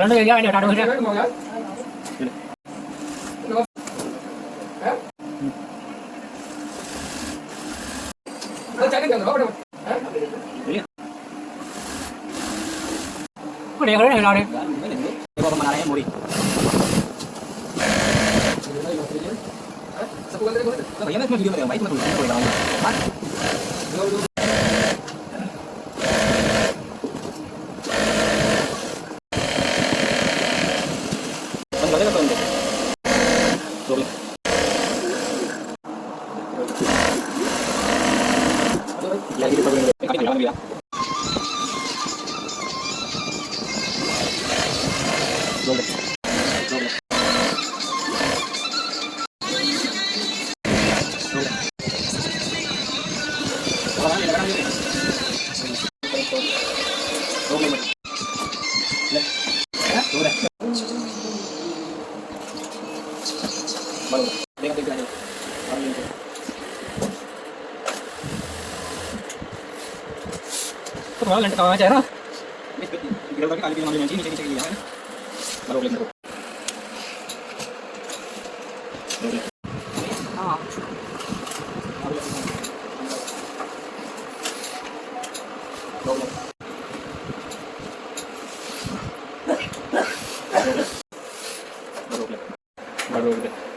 Kalau dia ada taruh dia. Có đèo đấy nào đi. Đi qua mana yang muri. Bagaimana cuma video yang baik cuma tulisan Hah? Kau tahu lantai kau aja na? Kita lagi kali ngambil yang ini, cek ya. Baru boleh terus. Ah. Baru boleh.